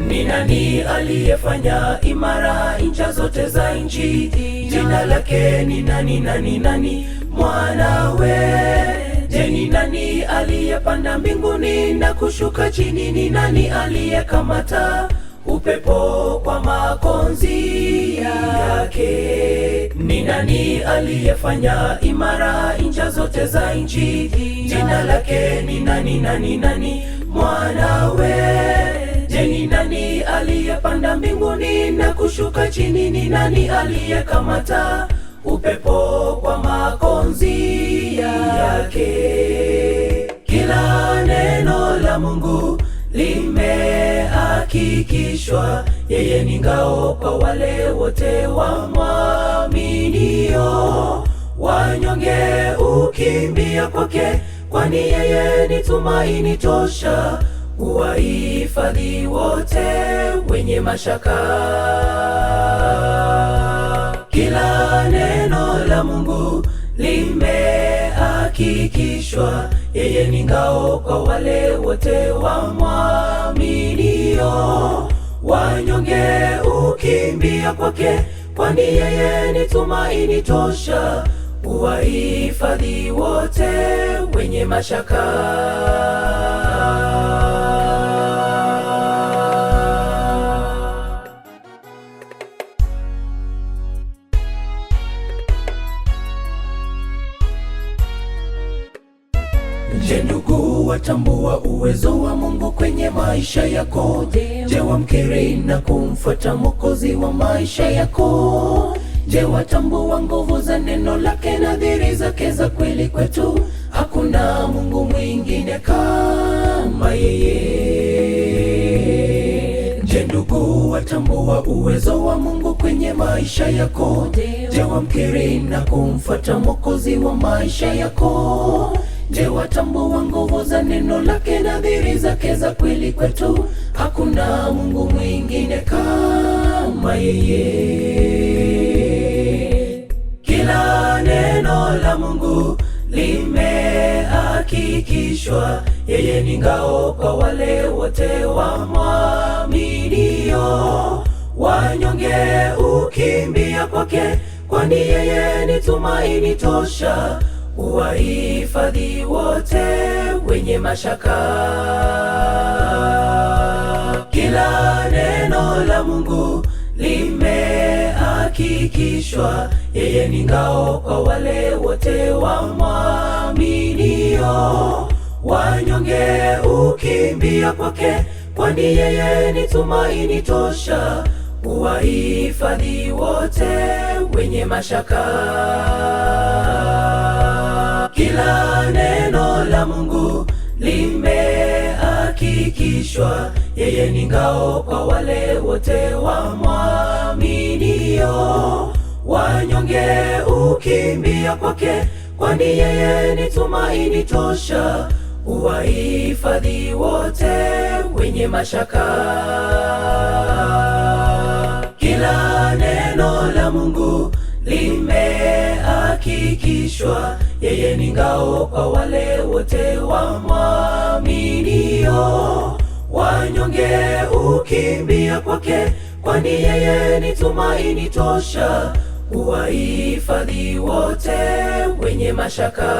Ni nani aliyefanya imara ncha zote za nchi? Jina lake ni nani? Mwanawe. Je, ni nani aliyepanda mbinguni na kushuka chini? Ni nani aliyekamata upepo kwa makonzi yake? Ni nani aliyefanya imara ncha zote za nchi? Jina lake ni nani? Mwanawe. Je, ni nani aliyepanda mbinguni na kushuka chini? Ni nani aliyekamata upepo kwa makonzi yake? Kila neno la Mungu limehakikishwa, yeye ni ngao kwa wale wote wamwaminio. Wanyonge ukimbia kwake, kwani yeye ni tumaini tosha, huwahifadhi wote wenye mashaka. Kila neno la Mungu limehakikishwa, yeye ni ngao kwa wale wote wamwaminio. Wanyonge ukimbia kwake, kwani yeye ni tumaini tosha, huwahifadhi wote wenye mashaka. Je, ndugu, watambua uwezo wa Mungu kwenye maisha yako? Je, wamkiri na kumfuata Mwokozi wa maisha yako? Je, watambua nguvu za neno lake, nadhiri zake za kweli kwetu? Hakuna Mungu mwingine kama yeye. Je, ndugu, watambua uwezo wa Mungu kwenye maisha yako? Je, wamkiri na kumfuata Mwokozi wa maisha yako? Je, watambua nguvu za neno lake, nadhiri zake za kweli kwetu? Hakuna Mungu mwingine kama yeye. Kila neno la Mungu limehakikishwa, yeye ni ngao kwa wale wote wamwaminio. Wanyonge ukimbia kwake, kwani yeye ni tumaini tosha, huwahifadhi wote wenye mashaka. Kila neno la Mungu limehakikishwa, yeye ni ngao kwa wale wote wamwaminio. Wanyonge ukimbia kwake, kwani yeye ni tumaini tosha, huwahifadhi wote wenye mashaka. Kila neno la Mungu limehakikishwa, yeye ni ngao kwa wale wote wamwaminio. Wanyonge ukimbia kwake, kwani yeye ni tumaini tosha, huwahifadhi wote wenye mashaka. Kila neno la Mungu limehakikishwa, yeye ni ngao kwa wale wote wamwaminio. Wanyonge ukimbia kwake, kwani yeye ni tumaini tosha, huwahifadhi wote wenye mashaka.